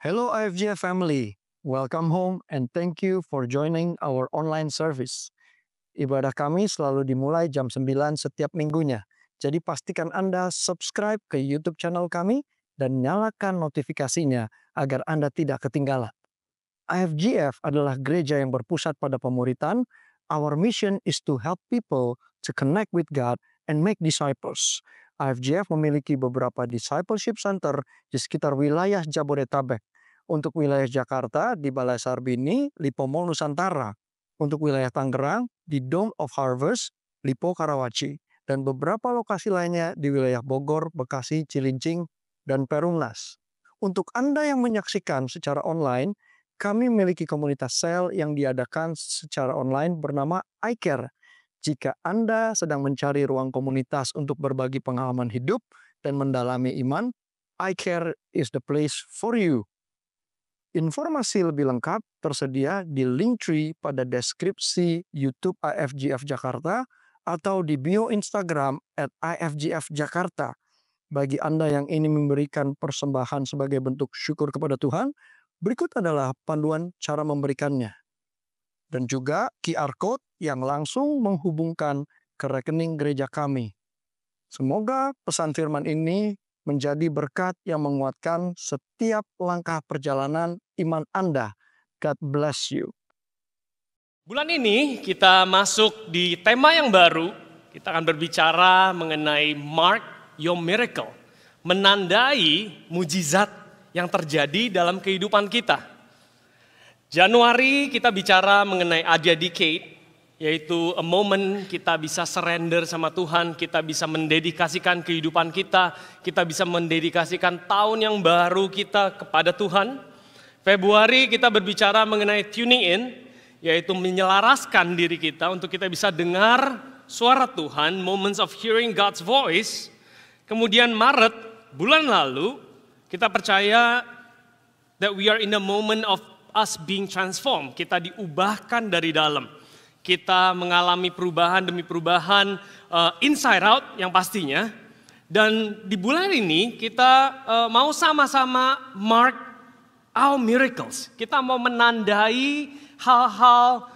Hello IFGF family, welcome home and thank you for joining our online service. Ibadah kami selalu dimulai jam 9 setiap minggunya. Jadi pastikan Anda subscribe ke YouTube channel kami dan nyalakan notifikasinya agar Anda tidak ketinggalan. IFGF adalah gereja yang berpusat pada pemuritan. Our mission is to help people to connect with God and make disciples. IFGF memiliki beberapa discipleship center di sekitar wilayah Jabodetabek. Untuk wilayah Jakarta di Balai Sarbini, Lipo Mall Nusantara. Untuk wilayah Tangerang di Dome of Harvest, Lipo Karawaci. Dan beberapa lokasi lainnya di wilayah Bogor, Bekasi, Cilincing, dan Perumnas. Untuk Anda yang menyaksikan secara online, kami memiliki komunitas sel yang diadakan secara online bernama iCare. Jika Anda sedang mencari ruang komunitas untuk berbagi pengalaman hidup dan mendalami iman, iCare is the place for you. Informasi lebih lengkap tersedia di Linktree pada deskripsi YouTube IFGF Jakarta atau di bio Instagram @IFGF Jakarta. Bagi Anda yang ingin memberikan persembahan sebagai bentuk syukur kepada Tuhan, berikut adalah panduan cara memberikannya. Dan juga QR Code yang langsung menghubungkan ke rekening gereja kami. Semoga pesan firman ini menjadi berkat yang menguatkan setiap langkah perjalanan iman Anda. God bless you. Bulan ini kita masuk di tema yang baru. Kita akan berbicara mengenai Mark Your Miracle. Menandai mujizat yang terjadi dalam kehidupan kita. Januari kita bicara mengenai Adia Decade, yaitu a moment kita bisa surrender sama Tuhan, kita bisa mendedikasikan kehidupan kita bisa mendedikasikan tahun yang baru kita kepada Tuhan. Februari kita berbicara mengenai tuning in, yaitu menyelaraskan diri kita untuk kita bisa dengar suara Tuhan, moments of hearing God's voice. Kemudian Maret, bulan lalu, kita percaya that we are in the moment of us being transformed, kita diubahkan dari dalam. Kita mengalami perubahan demi perubahan inside out yang pastinya. Dan di bulan ini kita mau sama-sama mark our miracles. Kita mau menandai hal-hal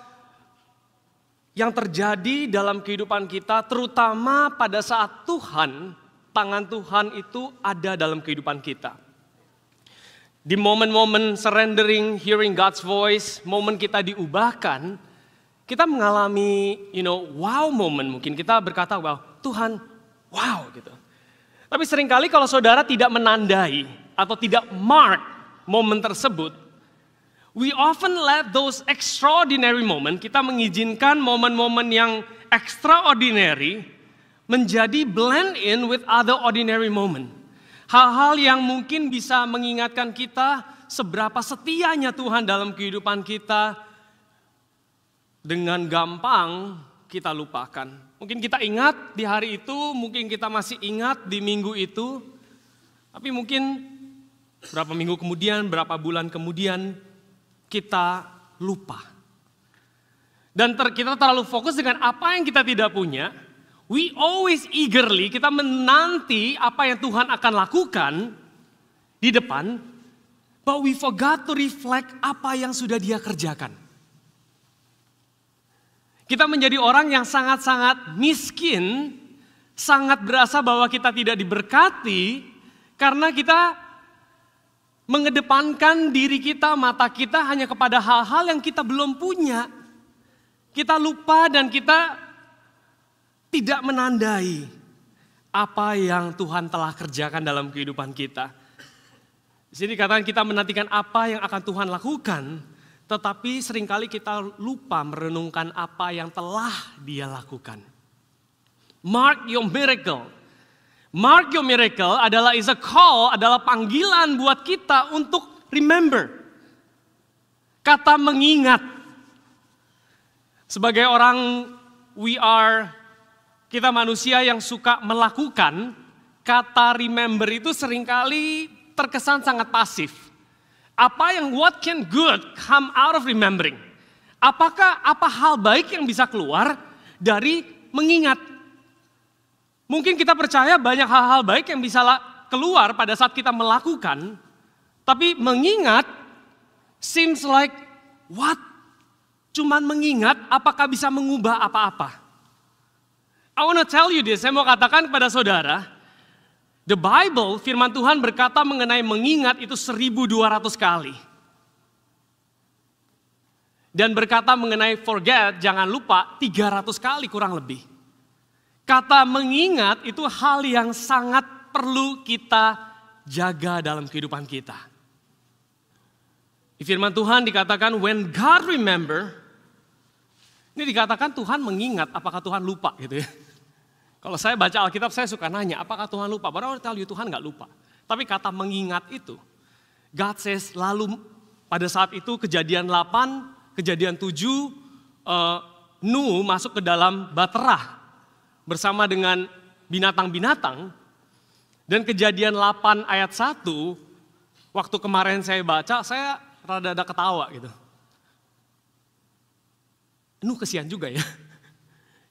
yang terjadi dalam kehidupan kita, terutama pada saat tangan Tuhan itu ada dalam kehidupan kita. Di momen-momen surrendering, hearing God's voice, momen kita diubahkan, kita mengalami, wow moment mungkin. Kita berkata, wow, Tuhan, wow gitu. Tapi seringkali kalau saudara tidak menandai atau tidak mark momen tersebut, we often let those extraordinary moment, kita mengizinkan momen-momen yang extraordinary menjadi blend in with other ordinary moment. Hal-hal yang mungkin bisa mengingatkan kita seberapa setianya Tuhan dalam kehidupan kita, dengan gampang kita lupakan. Mungkin kita ingat di hari itu, mungkin kita masih ingat di minggu itu, tapi mungkin berapa minggu kemudian, berapa bulan kemudian kita lupa. Dan kita terlalu fokus dengan apa yang kita tidak punya. We always eagerly, kita menanti apa yang Tuhan akan lakukan di depan, but we forgot to reflect apa yang sudah Dia kerjakan. Kita menjadi orang yang sangat-sangat miskin, sangat berasa bahwa kita tidak diberkati, karena kita mengedepankan diri kita, mata kita hanya kepada hal-hal yang kita belum punya. Kita lupa dan kita tidak menandai apa yang Tuhan telah kerjakan dalam kehidupan kita. Di sini katakan kita menantikan apa yang akan Tuhan lakukan, tetapi seringkali kita lupa merenungkan apa yang telah Dia lakukan. Mark your miracle. Mark your miracle adalah adalah panggilan buat kita untuk remember. Kata mengingat. Sebagai orang kita manusia yang suka melakukan, kata remember itu seringkali terkesan sangat pasif. What can good come out of remembering? Apa hal baik yang bisa keluar dari mengingat? Mungkin kita percaya banyak hal-hal baik yang bisa keluar pada saat kita melakukan, Tapi mengingat seems like what? Cuman mengingat apakah bisa mengubah apa-apa? I want to tell you this, saya mau katakan kepada saudara, the Bible, firman Tuhan berkata mengenai mengingat itu 1200 kali. Dan berkata mengenai forget, jangan lupa 300 kali kurang lebih. Kata mengingat itu hal yang sangat perlu kita jaga dalam kehidupan kita. Di firman Tuhan dikatakan when God remember, ini dikatakan Tuhan mengingat, apakah Tuhan lupa gitu ya. Kalau saya baca Alkitab saya suka nanya, apakah Tuhan lupa? But I want to tell you, Tuhan gak lupa. Tapi kata mengingat itu, God says lalu pada saat itu kejadian 8, kejadian 7, Nuh masuk ke dalam Baterah bersama dengan binatang-binatang. Dan kejadian 8 ayat 1, waktu kemarin saya baca, saya rada ketawa gitu. Nuh kesian juga ya.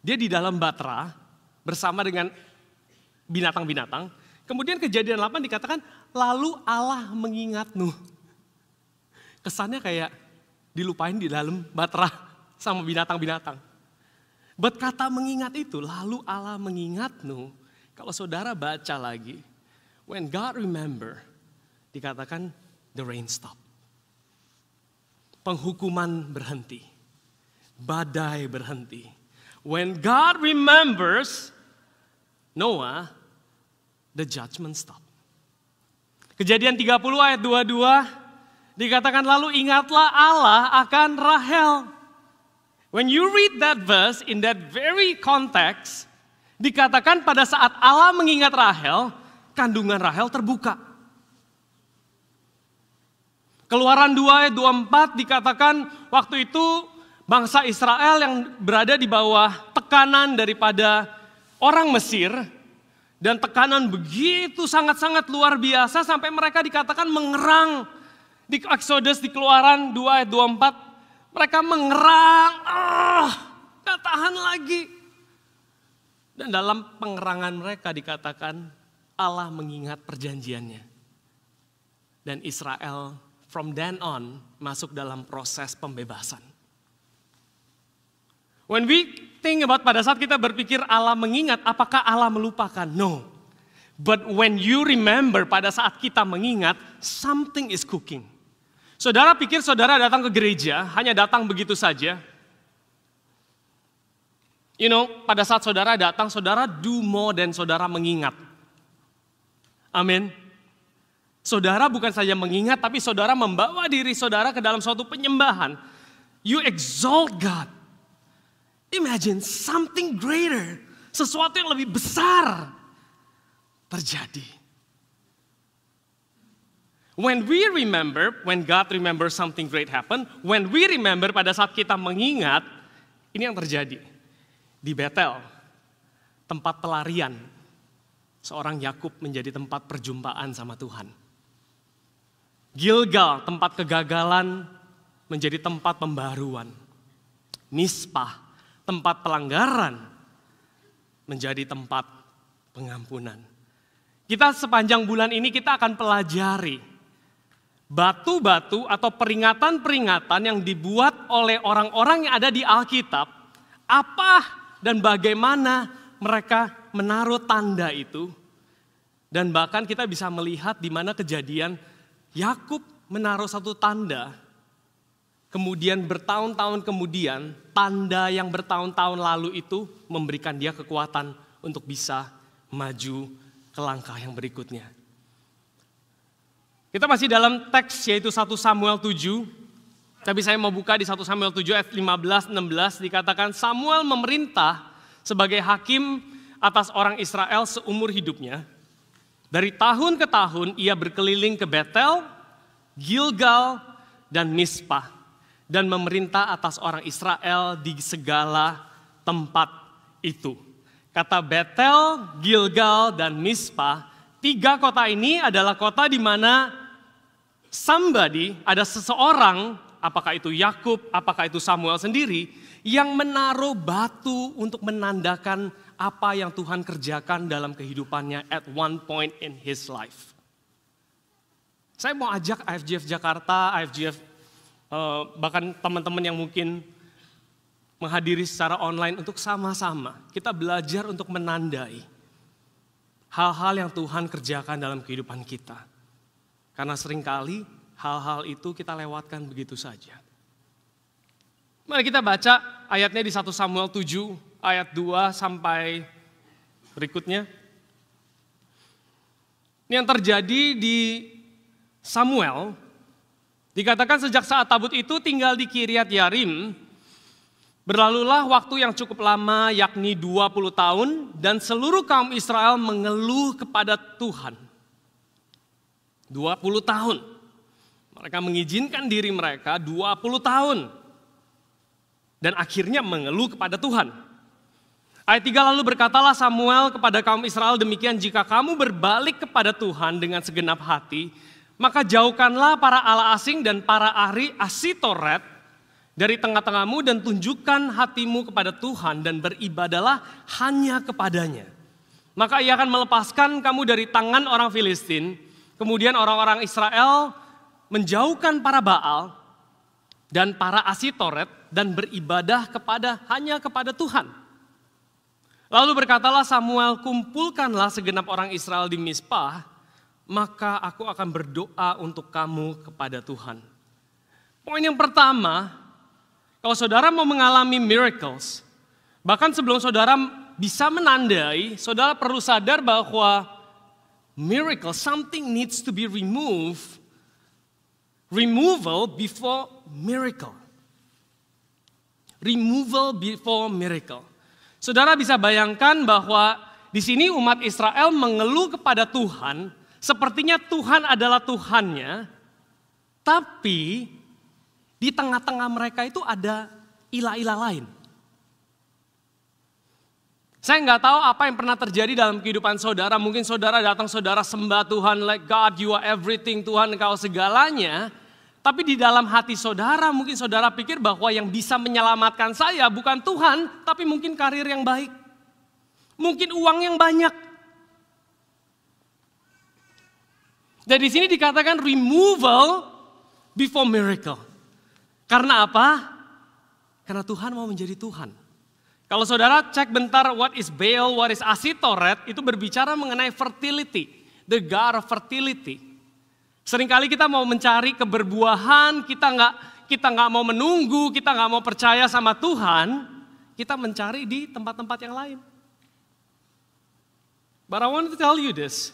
Dia di dalam Baterah bersama dengan binatang-binatang. Kemudian kejadian 8 dikatakan, lalu Allah mengingat Nuh. Kesannya kayak dilupain di dalam Baterah sama binatang-binatang. But kata mengingat itu, lalu Allah mengingat Nuh. Kalau saudara baca lagi, when God remember, dikatakan the rain stop. Penghukuman berhenti. Badai berhenti. When God remembers Noah, the judgment stop. Kejadian 30 ayat 22 dikatakan lalu ingatlah Allah akan Rahel. When you read that verse in that very context, dikatakan pada saat Allah mengingat Rahel, kandungan Rahel terbuka. Keluaran 2 ayat 24 dikatakan waktu itu bangsa Israel yang berada di bawah tekanan daripada orang Mesir, dan tekanan begitu sangat-sangat luar biasa sampai mereka dikatakan mengerang. Di Exodus, di Keluaran 2 ayat 24, mereka mengerang, gak tahan lagi. Dan dalam pengerangan mereka dikatakan Allah mengingat perjanjiannya. Dan Israel from then on masuk dalam proses pembebasan. When we think about pada saat kita berpikir Allah mengingat, apakah Allah melupakan? No. But when you remember pada saat kita mengingat, something is cooking. Saudara pikir saudara datang ke gereja, hanya datang begitu saja. You know, pada saat saudara datang, saudara do more than saudara mengingat. Amin. Saudara bukan saja mengingat, tapi saudara membawa diri saudara ke dalam suatu penyembahan. You exalt God. Imagine something greater, sesuatu yang lebih besar terjadi. When we remember, when God remember something great happen, when we remember pada saat kita mengingat, ini yang terjadi. Di Betel, tempat pelarian, seorang Yakub menjadi tempat perjumpaan sama Tuhan. Gilgal, tempat kegagalan, menjadi tempat pembaruan. Mispah, tempat pelanggaran, menjadi tempat pengampunan. Kita sepanjang bulan ini kita akan pelajari batu-batu atau peringatan-peringatan yang dibuat oleh orang-orang yang ada di Alkitab, apa dan bagaimana mereka menaruh tanda itu. Dan bahkan kita bisa melihat di mana kejadian Yakub menaruh satu tanda, kemudian bertahun-tahun kemudian tanda yang bertahun-tahun lalu itu memberikan dia kekuatan untuk bisa maju ke langkah yang berikutnya. Kita masih dalam teks yaitu 1 Samuel 7, tapi saya mau buka di 1 Samuel 7 ayat 15-16, dikatakan Samuel memerintah sebagai hakim atas orang Israel seumur hidupnya. Dari tahun ke tahun ia berkeliling ke Betel, Gilgal, dan Mispah, dan memerintah atas orang Israel di segala tempat itu. Kata Betel, Gilgal, dan Mispah, 3 kota ini adalah kota di mana ada seseorang, apakah itu Yakub, apakah itu Samuel sendiri, yang menaruh batu untuk menandakan apa yang Tuhan kerjakan dalam kehidupannya at one point in his life. Saya mau ajak IFGF Jakarta, IFGF bahkan teman-teman yang mungkin menghadiri secara online untuk sama-sama kita belajar untuk menandai hal-hal yang Tuhan kerjakan dalam kehidupan kita. Karena seringkali hal-hal itu kita lewatkan begitu saja. Mari kita baca ayatnya di 1 Samuel 7 ayat 2 sampai berikutnya. Ini yang terjadi di Samuel, dikatakan sejak saat tabut itu tinggal di Kiryat Yarim, berlalulah waktu yang cukup lama, yakni 20 tahun, dan seluruh kaum Israel mengeluh kepada Tuhan. 20 tahun. Mereka mengizinkan diri mereka 20 tahun. Dan akhirnya mengeluh kepada Tuhan. Ayat 3 lalu berkatalah Samuel kepada kaum Israel, demikian jika kamu berbalik kepada Tuhan dengan segenap hati, maka jauhkanlah para allah asing dan para ahli Asitoret dari tengah-tengahmu dan tunjukkan hatimu kepada Tuhan dan beribadalah hanya kepadanya. Maka ia akan melepaskan kamu dari tangan orang Filistin. Kemudian orang-orang Israel menjauhkan para Baal dan para Asitoret dan beribadah hanya kepada Tuhan. Lalu berkatalah Samuel, kumpulkanlah segenap orang Israel di Mizpah, maka aku akan berdoa untuk kamu kepada Tuhan. Poin yang pertama, kalau saudara mau mengalami miracles, bahkan sebelum saudara bisa menandai, saudara perlu sadar bahwa miracle, something needs to be removed. Removal before miracle. Removal before miracle. Saudara bisa bayangkan bahwa di sini umat Israel mengeluh kepada Tuhan, sepertinya Tuhan adalah Tuhannya, tapi di tengah-tengah mereka itu ada ilah-ilah lain. Saya nggak tahu apa yang pernah terjadi dalam kehidupan saudara. Mungkin saudara datang, saudara sembah Tuhan, like God, you are everything, Tuhan engkau segalanya. Tapi di dalam hati saudara, mungkin saudara pikir bahwa yang bisa menyelamatkan saya bukan Tuhan, tapi mungkin karir yang baik. Mungkin uang yang banyak. Dan di sini dikatakan removal before miracle. Karena apa? Karena Tuhan mau menjadi Tuhan. Kalau saudara cek bentar what is Baal, what is Asitoret, itu berbicara mengenai fertility, the god of fertility. Seringkali kita mau mencari keberbuahan, kita nggak mau menunggu, kita nggak mau percaya sama Tuhan, kita mencari di tempat-tempat yang lain. But I want to tell you this.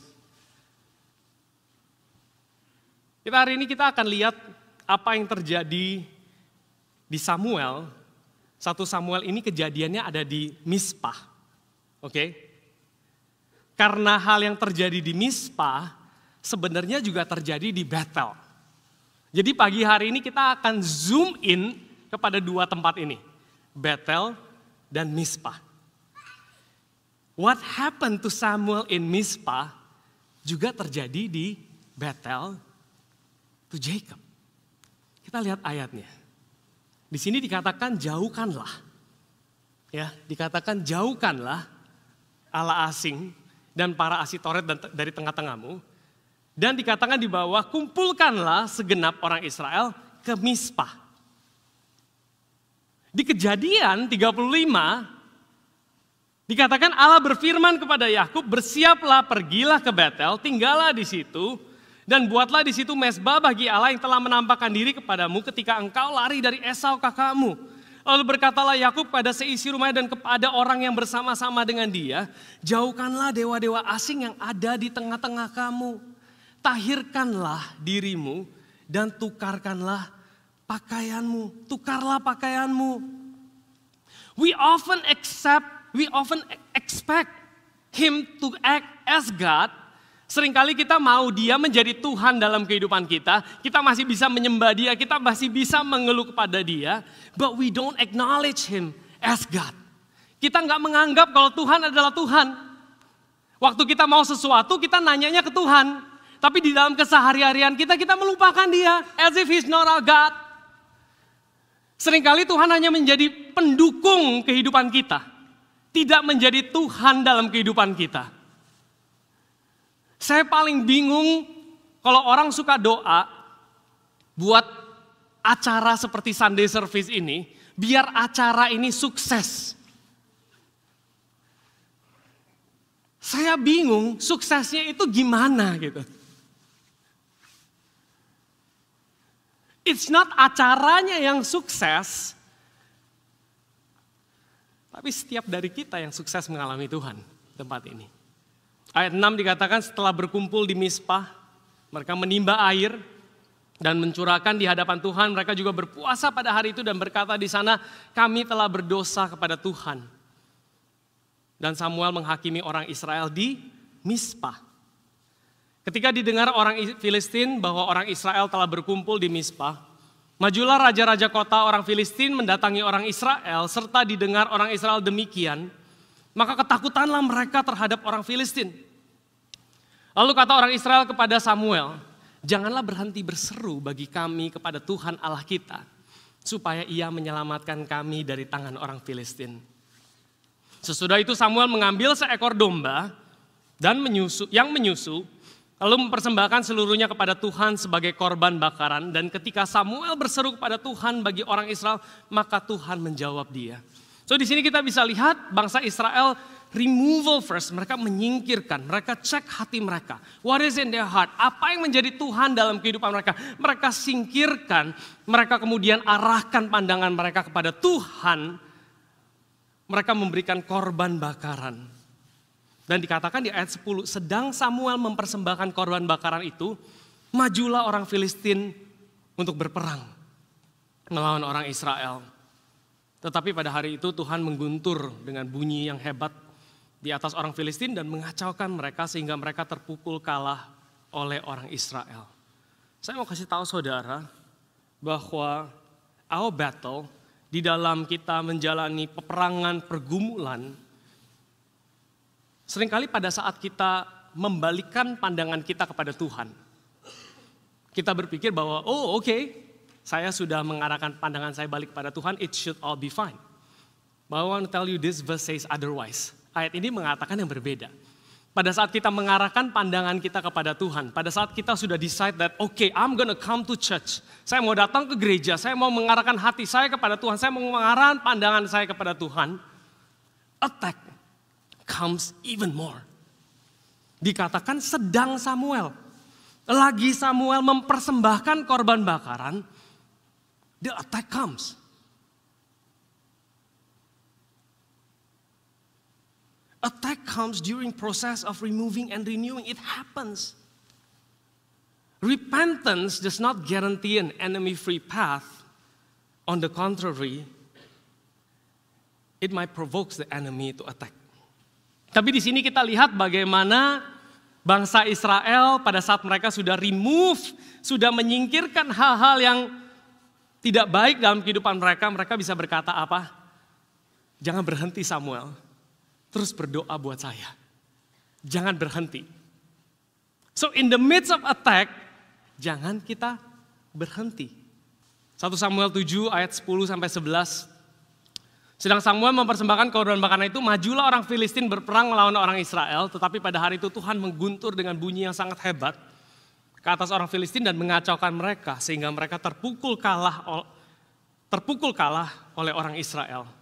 Hari ini kita akan lihat apa yang terjadi di Samuel. 1 Samuel ini kejadiannya ada di Mizpah. Oke? Karena hal yang terjadi di Mizpah sebenarnya juga terjadi di Bethel. Jadi pagi hari ini kita akan zoom in kepada dua tempat ini. Bethel dan Mizpah. What happened to Samuel in Mizpah juga terjadi di Bethel to Jacob. Kita lihat ayatnya. Di sini dikatakan jauhkanlah. Ya, dikatakan jauhkanlah allah asing dan para Asitoret dari tengah-tengahmu. Dan dikatakan di bawah, kumpulkanlah segenap orang Israel ke Mizpah. Di Kejadian 35, dikatakan Allah berfirman kepada Yakub, bersiaplah, pergilah ke Betel, tinggallah di situ, dan buatlah di situ mezbah bagi Allah yang telah menampakkan diri kepadamu ketika engkau lari dari Esau kakakmu. Lalu berkatalah Yakub pada seisi rumahnya dan kepada orang yang bersama-sama dengan dia, jauhkanlah dewa-dewa asing yang ada di tengah-tengah kamu. Tahirkanlah dirimu dan tukarkanlah pakaianmu. Tukarlah pakaianmu. We often expect him to act as God. Seringkali kita mau dia menjadi Tuhan dalam kehidupan kita. Kita masih bisa menyembah dia, kita masih bisa mengeluh kepada dia. But we don't acknowledge him as God. Kita nggak menganggap kalau Tuhan adalah Tuhan. Waktu kita mau sesuatu, kita nanyanya ke Tuhan. Tapi di dalam keseharian kita melupakan dia. As if he's not our God. Seringkali Tuhan hanya menjadi pendukung kehidupan kita. Tidak menjadi Tuhan dalam kehidupan kita. Saya paling bingung kalau orang suka doa buat acara seperti Sunday Service ini, biar acara ini sukses. Saya bingung suksesnya itu gimana gitu. It's not acaranya yang sukses, tapi setiap dari kita yang sukses mengalami Tuhan di tempat ini. Ayat 6 dikatakan setelah berkumpul di Mizpah, mereka menimba air dan mencurahkan di hadapan Tuhan. Mereka juga berpuasa pada hari itu dan berkata di sana, kami telah berdosa kepada Tuhan. Dan Samuel menghakimi orang Israel di Mizpah. Ketika didengar orang Filistin bahwa orang Israel telah berkumpul di Mizpah, majulah raja-raja kota orang Filistin mendatangi orang Israel, serta didengar orang Israel demikian, maka ketakutanlah mereka terhadap orang Filistin. Lalu kata orang Israel kepada Samuel, janganlah berhenti berseru bagi kami kepada Tuhan Allah kita, supaya ia menyelamatkan kami dari tangan orang Filistin. Sesudah itu Samuel mengambil seekor domba dan menyusu, lalu mempersembahkan seluruhnya kepada Tuhan sebagai korban bakaran. Dan ketika Samuel berseru kepada Tuhan bagi orang Israel, maka Tuhan menjawab dia. So di sini kita bisa lihat bangsa Israel removal first, mereka menyingkirkan, mereka cek hati mereka. What is in their heart? Apa yang menjadi Tuhan dalam kehidupan mereka? Mereka singkirkan, mereka kemudian arahkan pandangan mereka kepada Tuhan. Mereka memberikan korban bakaran. Dan dikatakan di ayat 10, sedang Samuel mempersembahkan korban bakaran itu, majulah orang Filistin untuk berperang melawan orang Israel. Tetapi pada hari itu Tuhan mengguntur dengan bunyi yang hebat di atas orang Filistin dan mengacaukan mereka sehingga mereka terpukul kalah oleh orang Israel. Saya mau kasih tahu saudara bahwa our battle di dalam kita menjalani peperangan, pergumulan, seringkali pada saat kita membalikkan pandangan kita kepada Tuhan, kita berpikir bahwa, oh oke, saya sudah mengarahkan pandangan saya balik kepada Tuhan, it should all be fine. But I want to tell you this verse says otherwise. Ayat ini mengatakan yang berbeda. Pada saat kita mengarahkan pandangan kita kepada Tuhan, pada saat kita sudah decide that, okay, I'm gonna come to church. Saya mau datang ke gereja, saya mau mengarahkan hati saya kepada Tuhan, saya mau mengarahkan pandangan saya kepada Tuhan. Attack comes even more. Dikatakan sedang Samuel. Lagi Samuel mempersembahkan korban bakaran, the attack comes. Attack comes during process of removing and renewing. It happens. Repentance does not guarantee an enemy-free path. On the contrary, it might provoke the enemy to attack. Tapi di sini kita lihat bagaimana bangsa Israel pada saat mereka sudah remove, sudah menyingkirkan hal-hal yang tidak baik dalam kehidupan mereka, mereka bisa berkata apa? Jangan berhenti Samuel. Terus berdoa buat saya. Jangan berhenti. So in the midst of attack, jangan kita berhenti. 1 Samuel 7 ayat 10 sampai 11. Sedang Samuel mempersembahkan korban bakaran itu, majulah orang Filistin berperang melawan orang Israel. Tetapi pada hari itu Tuhan mengguntur dengan bunyi yang sangat hebat ke atas orang Filistin dan mengacaukan mereka. Sehingga mereka terpukul kalah oleh orang Israel.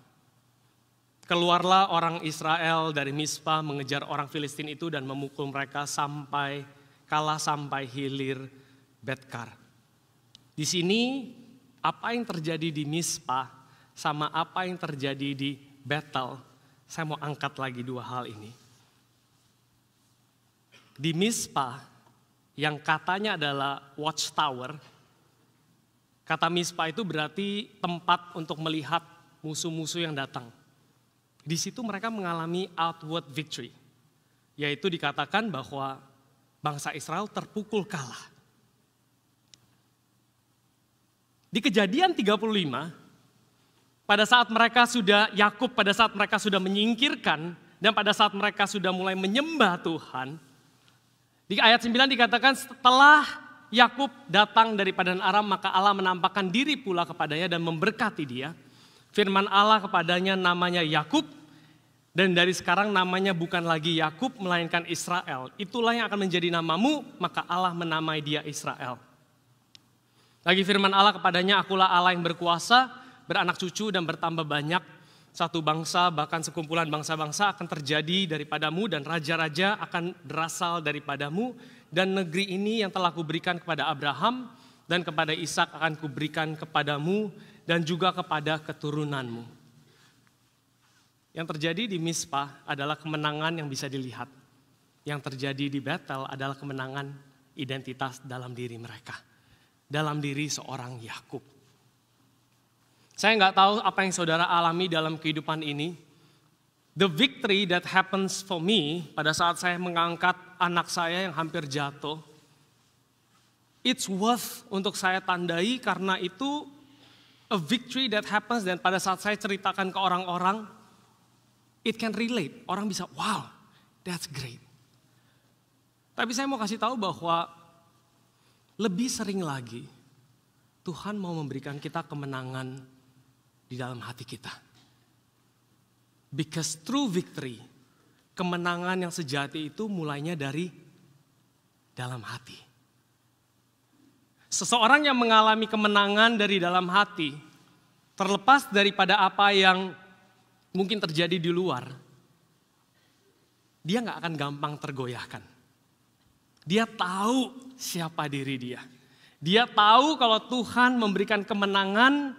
Keluarlah orang Israel dari Mizpah mengejar orang Filistin itu dan memukul mereka sampai hilir Betkar. Di sini apa yang terjadi di Mizpah sama apa yang terjadi di Betel, saya mau angkat lagi dua hal ini. Di Mizpah yang katanya adalah watchtower, kata Mizpah itu berarti tempat untuk melihat musuh-musuh yang datang. Di situ mereka mengalami outward victory, yaitu dikatakan bahwa bangsa Israel terpukul kalah. Di Kejadian 35, pada saat mereka sudah menyingkirkan dan pada saat mereka sudah mulai menyembah Tuhan, di ayat 9 dikatakan setelah Yakub datang dari padang Aram, maka Allah menampakkan diri pula kepadanya dan memberkati dia. Firman Allah kepadanya namanya Yakub, Dan dari sekarang namanya bukan lagi Yakub melainkan Israel. Itulah yang akan menjadi namamu, maka Allah menamai dia Israel. Lagi firman Allah kepadanya, akulah Allah yang berkuasa, beranak cucu dan bertambah banyak. Satu bangsa bahkan sekumpulan bangsa-bangsa akan terjadi daripadamu dan raja-raja akan berasal daripadamu. Dan negeri ini yang telah kuberikan kepada Abraham dan kepada Ishak akan kuberikan kepadamu dan juga kepada keturunanmu. Yang terjadi di Mizpah adalah kemenangan yang bisa dilihat. Yang terjadi di Betel adalah kemenangan identitas dalam diri mereka. Dalam diri seorang Yakub. Saya nggak tahu apa yang saudara alami dalam kehidupan ini. The victory that happens for me pada saat saya mengangkat anak saya yang hampir jatuh. It's worth untuk saya tandai karena itu a victory that happens dan pada saat saya ceritakan ke orang-orang, it can relate. Orang bisa, wow, that's great. Tapi saya mau kasih tahu bahwa lebih sering lagi Tuhan mau memberikan kita kemenangan di dalam hati kita. Because true victory, kemenangan yang sejati itu mulainya dari dalam hati. Seseorang yang mengalami kemenangan dari dalam hati, terlepas daripada apa yang mungkin terjadi di luar, dia gak akan gampang tergoyahkan. Dia tahu siapa diri dia. Dia tahu kalau Tuhan memberikan kemenangan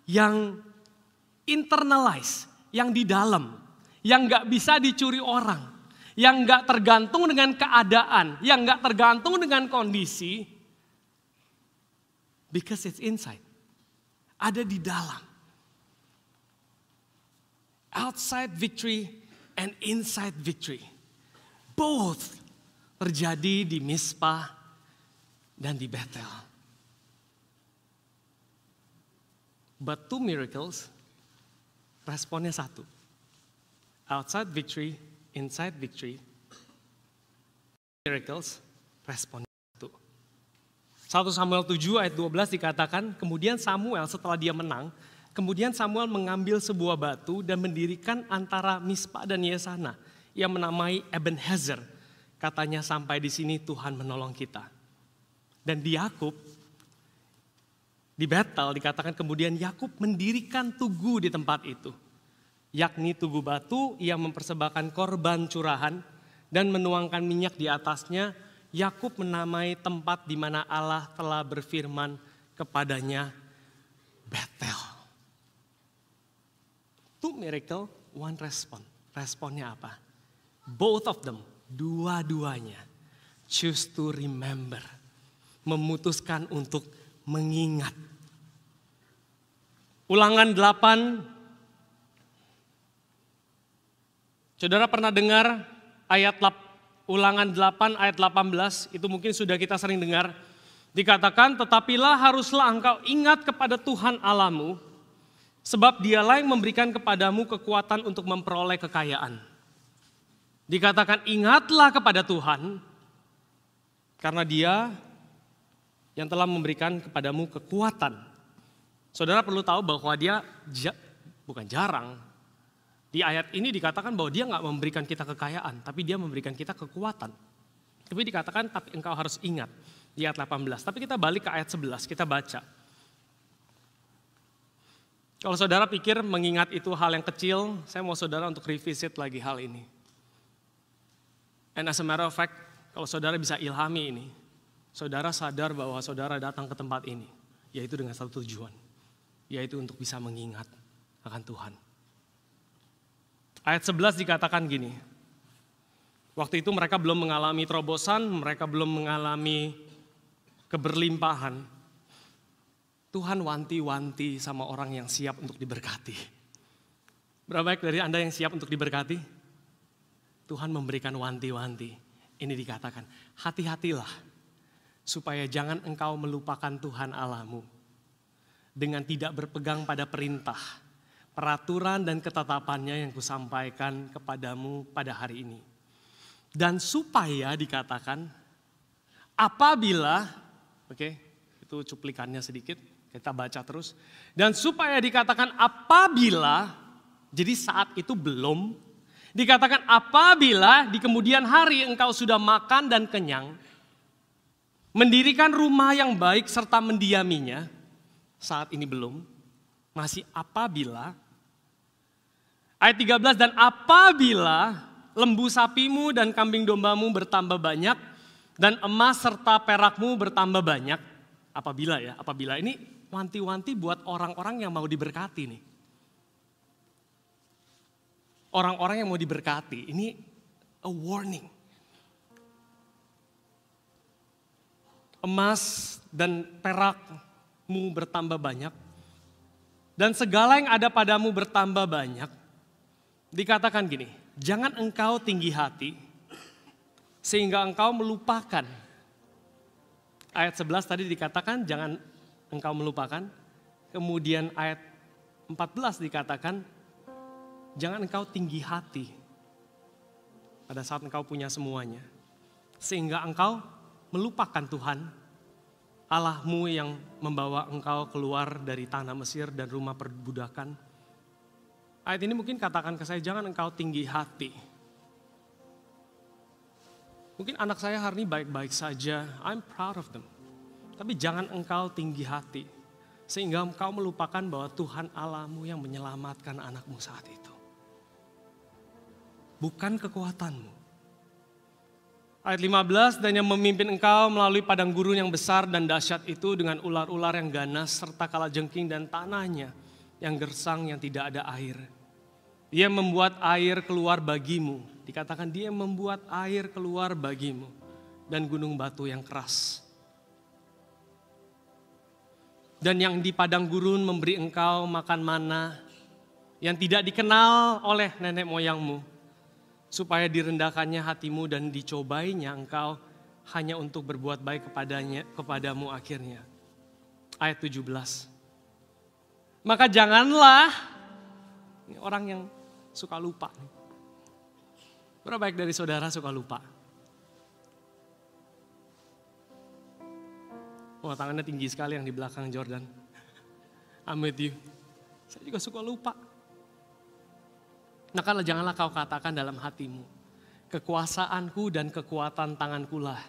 yang internalize, yang di dalam, yang gak bisa dicuri orang, yang gak tergantung dengan keadaan, yang gak tergantung dengan kondisi, because it's inside, ada di dalam. Outside victory and inside victory. Both terjadi di Mizpah dan di Betel. But two miracles, responnya satu. Outside victory, inside victory. Miracles, responnya satu. 1 Samuel 7 ayat 12 dikatakan, kemudian Samuel setelah dia menang, kemudian Samuel mengambil sebuah batu dan mendirikan antara Mizpah dan Yesana yang menamai Ebenezer. Katanya sampai di sini Tuhan menolong kita. Dan di Yakub, di Betel dikatakan kemudian Yakub mendirikan tugu di tempat itu. Yakni tugu batu yang mempersembahkan korban curahan dan menuangkan minyak di atasnya. Yakub menamai tempat di mana Allah telah berfirman kepadanya Betel. Two miracle, one response. Responnya apa? Both of them, dua-duanya choose to remember. Memutuskan untuk mengingat. Ulangan 8. Saudara pernah dengar ayat Ulangan 8 ayat 18, itu mungkin sudah kita sering dengar. Dikatakan, tetapilah haruslah engkau ingat kepada Tuhan Allahmu, sebab dialah yang memberikan kepadamu kekuatan untuk memperoleh kekayaan. Dikatakan, ingatlah kepada Tuhan, karena dia yang telah memberikan kepadamu kekuatan. Saudara perlu tahu bahwa dia bukan jarang. Di ayat ini dikatakan bahwa dia nggak memberikan kita kekayaan, tapi dia memberikan kita kekuatan. Tapi dikatakan, tapi engkau harus ingat di ayat 18. Tapi kita balik ke ayat 11, kita baca. Kalau saudara pikir mengingat itu hal yang kecil, saya mau saudara untuk revisit lagi hal ini. And as a matter of fact, kalau saudara bisa ilhami ini, saudara sadar bahwa saudara datang ke tempat ini, yaitu dengan satu tujuan, yaitu untuk bisa mengingat akan Tuhan. Ayat 11 dikatakan gini, waktu itu mereka belum mengalami terobosan, mereka belum mengalami keberlimpahan. Tuhan wanti-wanti sama orang yang siap untuk diberkati. Berapa banyak dari Anda yang siap untuk diberkati? Tuhan memberikan wanti-wanti. Ini dikatakan, hati-hatilah supaya jangan engkau melupakan Tuhan Allahmu dengan tidak berpegang pada perintah, peraturan dan ketetapannya yang kusampaikan kepadamu pada hari ini. Dan supaya dikatakan, apabila, itu cuplikannya sedikit, kita baca terus. Dan supaya dikatakan apabila, jadi saat itu belum, Dikatakan apabila di kemudian hari engkau sudah makan dan kenyang, mendirikan rumah yang baik serta mendiaminya, saat ini belum, masih apabila. Ayat 13, dan apabila lembu sapimu dan kambing dombamu bertambah banyak, dan emas serta perakmu bertambah banyak. Apabila ini wanti-wanti buat orang-orang yang mau diberkati nih. Orang-orang yang mau diberkati, ini a warning. Emas dan perakmu bertambah banyak, dan segala yang ada padamu bertambah banyak. Dikatakan gini, jangan engkau tinggi hati, sehingga engkau melupakan. Ayat 11 tadi dikatakan jangan engkau melupakan. Kemudian ayat 14 dikatakan jangan engkau tinggi hati pada saat engkau punya semuanya. Sehingga engkau melupakan Tuhan Allahmu yang membawa engkau keluar dari tanah Mesir dan rumah perbudakan. Ayat ini mungkin katakan ke saya, jangan engkau tinggi hati. Mungkin anak saya hari ini baik-baik saja, I'm proud of them. Tapi jangan engkau tinggi hati, sehingga engkau melupakan bahwa Tuhan Allahmu yang menyelamatkan anakmu saat itu. Bukan kekuatanmu. Ayat 15, dan yang memimpin engkau melalui padang gurun yang besar dan dahsyat itu dengan ular-ular yang ganas serta kalajengking dan tanahnya yang gersang yang tidak ada air. Dia membuat air keluar bagimu. Dikatakan dia membuat air keluar bagimu dan gunung batu yang keras. Dan yang di padang gurun memberi engkau makan mana yang tidak dikenal oleh nenek moyangmu, supaya direndahkannya hatimu dan dicobainya engkau hanya untuk berbuat baik kepadamu akhirnya. Ayat 17. Maka janganlah, ini orang yang suka lupa. Berapa baik dari saudara suka lupa? Wah, tangannya tinggi sekali yang di belakang Jordan. I'm with you. Saya juga suka lupa. Nah, janganlah kau katakan dalam hatimu, kekuasaanku dan kekuatan tanganku lah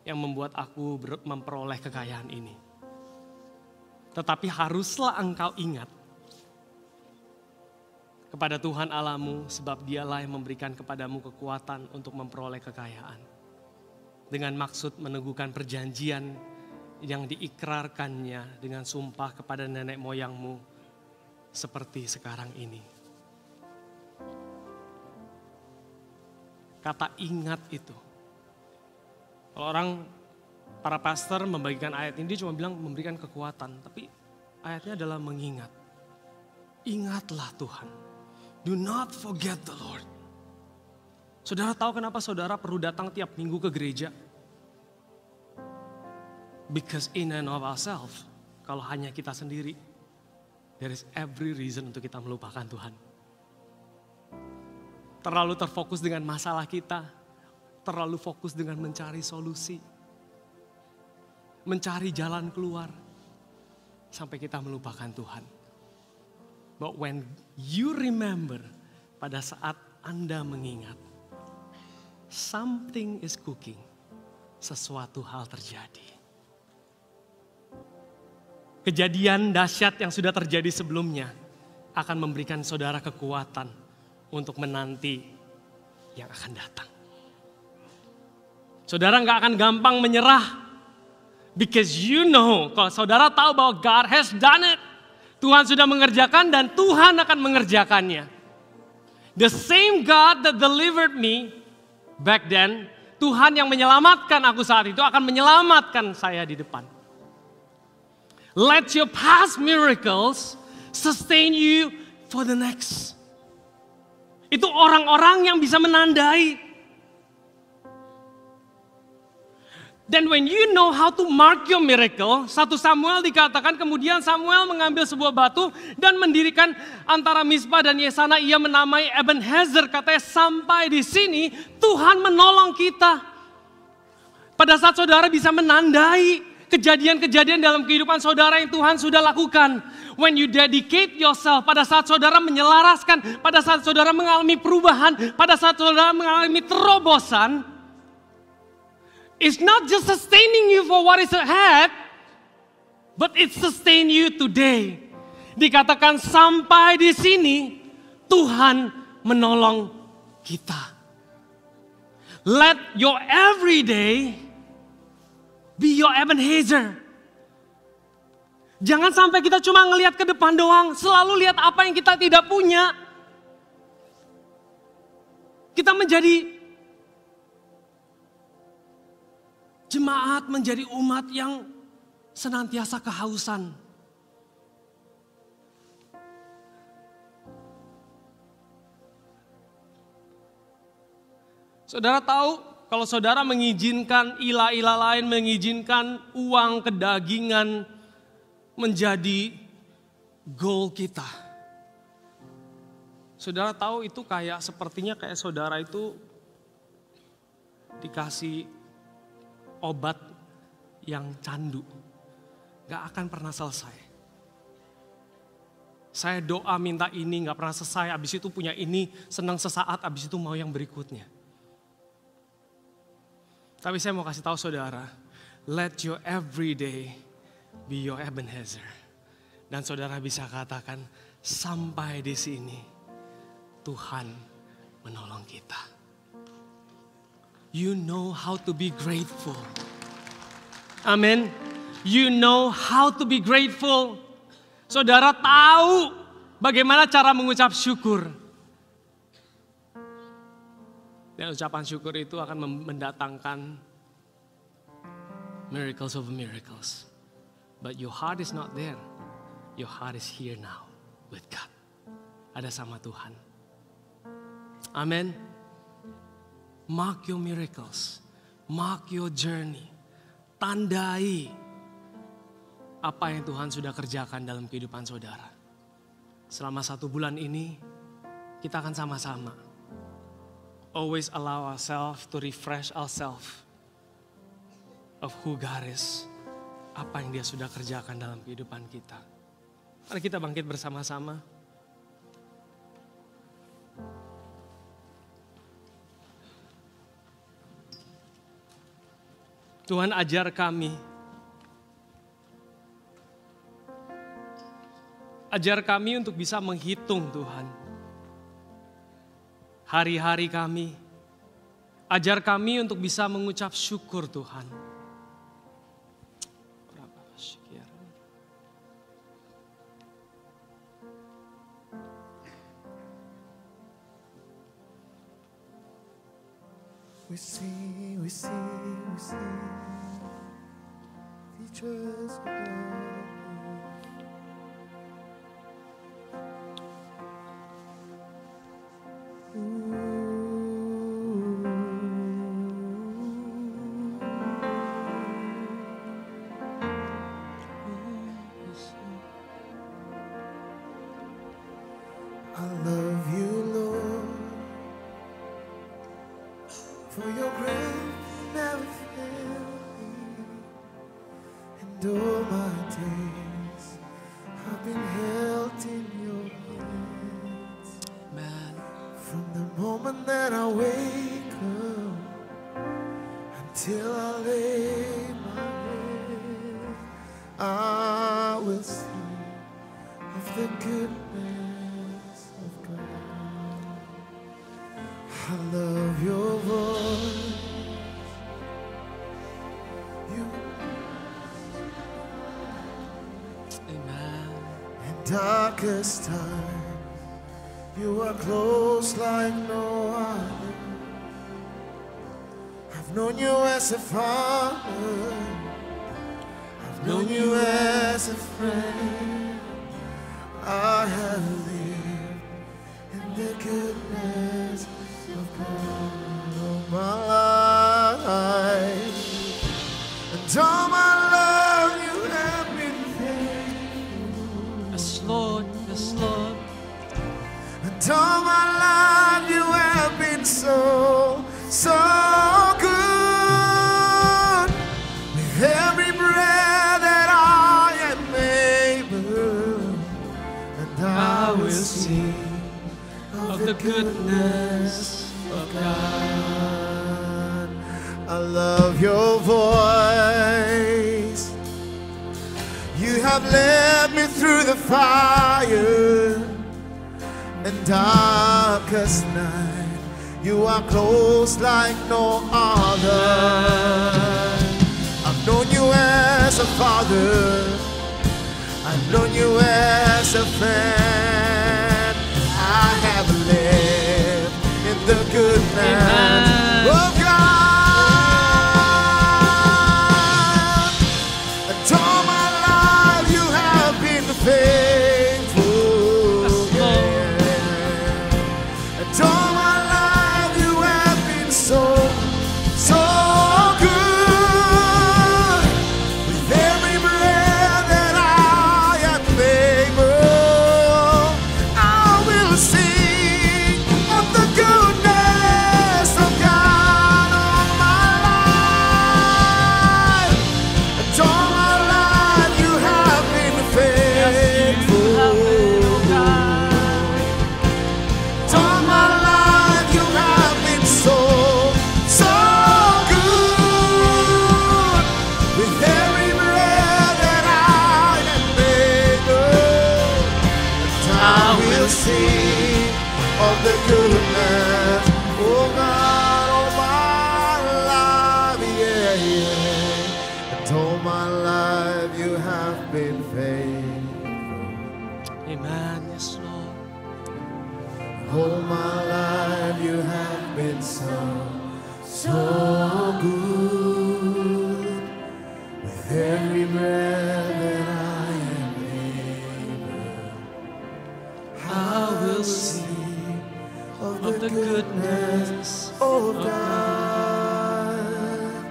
yang membuat aku memperoleh kekayaan ini. Tetapi haruslah engkau ingat kepada Tuhan Allahmu, sebab dialah yang memberikan kepadamu kekuatan untuk memperoleh kekayaan. Dengan maksud meneguhkan perjanjian yang diikrarkannya dengan sumpah kepada nenek moyangmu seperti sekarang ini. Kata ingat itu. Kalau para pastor membagikan ayat ini, dia cuma bilang memberikan kekuatan. Tapi ayatnya adalah mengingat. Ingatlah Tuhan. Do not forget the Lord. Saudara tahu kenapa saudara perlu datang tiap minggu ke gereja? Because in and of ourselves, kalau hanya kita sendiri, there is every reason untuk kita melupakan Tuhan. Terlalu terfokus dengan masalah kita, terlalu fokus dengan mencari solusi, mencari jalan keluar, sampai kita melupakan Tuhan. But when you remember, pada saat Anda mengingat, something is cooking, sesuatu hal terjadi. Kejadian dahsyat yang sudah terjadi sebelumnya akan memberikan saudara kekuatan untuk menanti yang akan datang. Saudara gak akan gampang menyerah. Because you know, kalau saudara tahu bahwa God has done it. Tuhan sudah mengerjakan dan Tuhan akan mengerjakannya. The same God that delivered me back then, Tuhan yang menyelamatkan aku saat itu akan menyelamatkan saya di depan. Let your past miracles sustain you for the next. Itu orang-orang yang bisa menandai. Then when you know how to mark your miracle, 1 Samuel dikatakan kemudian Samuel mengambil sebuah batu dan mendirikan antara Mispa dan Yesana, ia menamai Ebenezer, katanya sampai di sini Tuhan menolong kita. Pada saat saudara bisa menandai kejadian-kejadian dalam kehidupan saudara yang Tuhan sudah lakukan. When you dedicate yourself, pada saat saudara menyelaraskan, pada saat saudara mengalami perubahan, pada saat saudara mengalami terobosan, it's not just sustaining you for what is ahead, but it sustain you today. Dikatakan sampai di sini, Tuhan menolong kita. Let your everyday be your Ebenezer. Jangan sampai kita cuma ngelihat ke depan doang, selalu lihat apa yang kita tidak punya. Kita menjadi jemaat, menjadi umat yang senantiasa kehausan. Saudara tahu, kalau saudara mengizinkan ilah-ilah lain, mengizinkan uang, kedagingan menjadi goal kita. Saudara tahu itu sepertinya kayak saudara itu dikasih obat yang candu. Gak akan pernah selesai. Saya doa minta ini gak pernah selesai, abis itu punya ini, senang sesaat, abis itu mau yang berikutnya. Tapi saya mau kasih tahu saudara, let your everyday be your Ebenezer. Dan saudara bisa katakan, sampai di sini Tuhan menolong kita. You know how to be grateful. Amin. You know how to be grateful. Saudara tahu bagaimana cara mengucap syukur. Dan ucapan syukur itu akan mendatangkan miracles of miracles. But your heart is not there. Your heart is here now with God. Ada sama Tuhan. Amen. Mark your miracles. Mark your journey. Tandai apa yang Tuhan sudah kerjakan dalam kehidupan saudara. Selama 1 bulan ini kita akan sama-sama always allow ourselves to refresh ourselves of who God is. Apa yang dia sudah kerjakan dalam kehidupan kita. Mari kita bangkit bersama-sama. Tuhan ajar kami. Ajar kami untuk bisa menghitung Tuhan. Hari-hari kami. Ajar kami untuk bisa mengucap syukur Tuhan. We see, features of I love you, Lord, for your grace never failed me, and all my days I've been held in your hands. Man. From the moment that I wake up until I lay my head, I will sing of the goodness of God. I love your voice. You Amen. in darkest times, you are close like no other. I've known you as a father. I've known you as a friend. I have lived in the goodness of God all my life. And all my love you have been faithful. Yes, Lord. Yes, Lord. And all my life you have been so, so good. With every breath sing of the goodness of God. I love your voice. You have led me through the fire and darkest night. You are close like no other. I've known you as a father. I've known you as a friend. I have lived in the goodness of God. And all my life you have been faithful. Yeah. And all my life you have been so good. With every breath that I am able, I will sing of the goodness of God all my life. And all my life you have been faithful. And all my life you have been so good. With every breath that I am able, and I will sing of the goodness of God all my life, yeah, yeah. And all my life you have been faithful. Amen. Yes, Lord. All my life you have been so good. With every breath that I am able, I will sing of the goodness of God.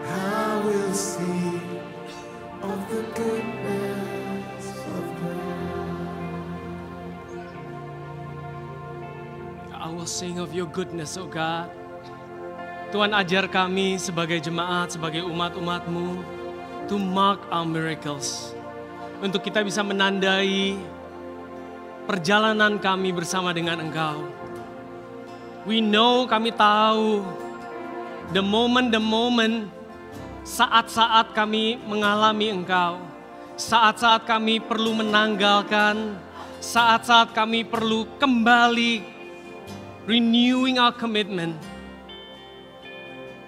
I will sing of the goodness of God. I will sing of your goodness, oh God. Tuhan, ajar kami sebagai jemaat, sebagai umat-umat-Mu, to mark our miracles. Untuk kita bisa menandai perjalanan kami bersama dengan Engkau. We know, kami tahu, the moment, saat-saat kami mengalami Engkau. Saat-saat kami perlu menanggalkan, saat-saat kami perlu kembali, renewing our commitment.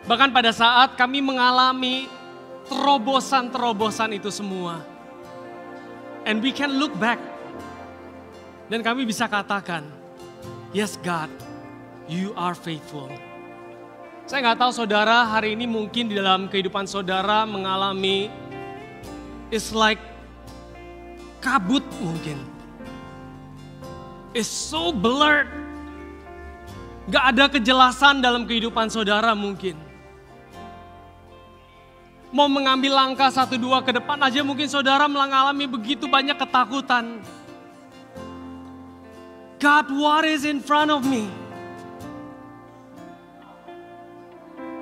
Bahkan pada saat kami mengalami terobosan-terobosan itu semua. And we can look back. Dan kami bisa katakan, yes God, you are faithful. Saya nggak tahu saudara hari ini mungkin di dalam kehidupan saudara mengalami, it's like kabut mungkin. It's so blurred. Gak ada kejelasan dalam kehidupan saudara mungkin. Mau mengambil langkah 1-2 ke depan aja mungkin saudara mengalami begitu banyak ketakutan. God, what is in front of me?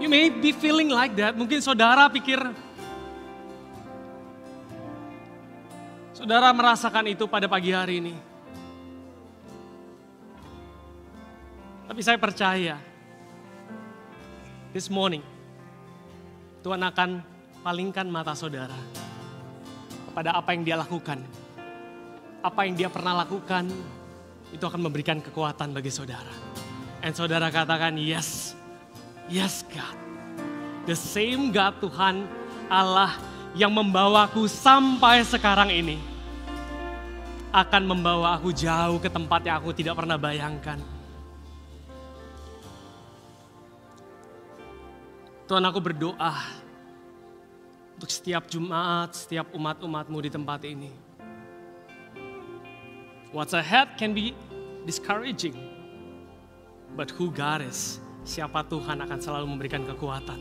You may be feeling like that. Mungkin saudara pikir, saudara merasakan itu pada pagi hari ini. Tapi saya percaya, this morning, Tuhan akan palingkan mata saudara kepada apa yang dia lakukan. Apa yang dia pernah lakukan, itu akan memberikan kekuatan bagi saudara. And saudara katakan, yes, yes God. The same God, Tuhan Allah yang membawaku sampai sekarang ini, akan membawa aku jauh ke tempat yang aku tidak pernah bayangkan. Tuhan, aku berdoa untuk setiap Jumat, setiap umat-umat-Mu di tempat ini. What's ahead can be discouraging, but who God is, siapa Tuhan akan selalu memberikan kekuatan.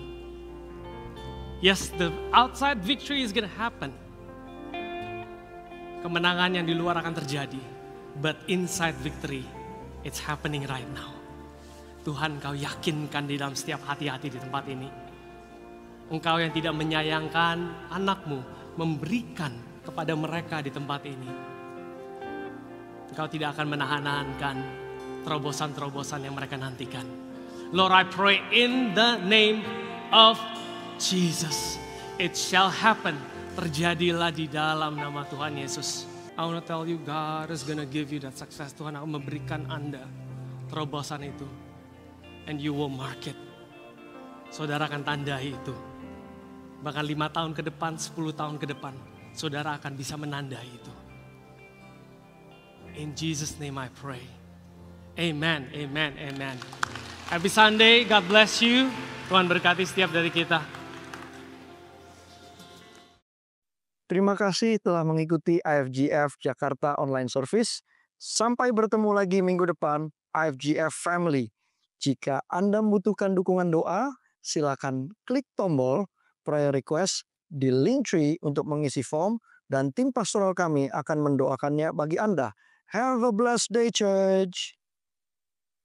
Yes, the outside victory is gonna happen. Kemenangan yang di luar akan terjadi, but inside victory, it's happening right now. Tuhan, Kau yakinkan di dalam setiap hati-hati di tempat ini. Engkau yang tidak menyayangkan anak-Mu, memberikan kepada mereka di tempat ini. Engkau tidak akan menahan-nahankan terobosan-terobosan yang mereka nantikan. Lord, I pray in the name of Jesus. It shall happen. Terjadilah di dalam nama Tuhan Yesus. I want to tell you, God is gonna give you that success. Tuhan akan memberikan Anda terobosan itu. And you will mark it. Saudara akan tandai itu. Bahkan 5 tahun ke depan, 10 tahun ke depan, saudara akan bisa menandai itu. In Jesus' name I pray. Amen, amen, amen. Happy Sunday, God bless you. Tuhan berkati setiap dari kita. Terima kasih telah mengikuti IFGF Jakarta Online Service. Sampai bertemu lagi minggu depan, IFGF Family. Jika Anda membutuhkan dukungan doa, silakan klik tombol prayer request di Linktree untuk mengisi form dan tim pastoral kami akan mendoakannya bagi Anda. Have a blessed day, church.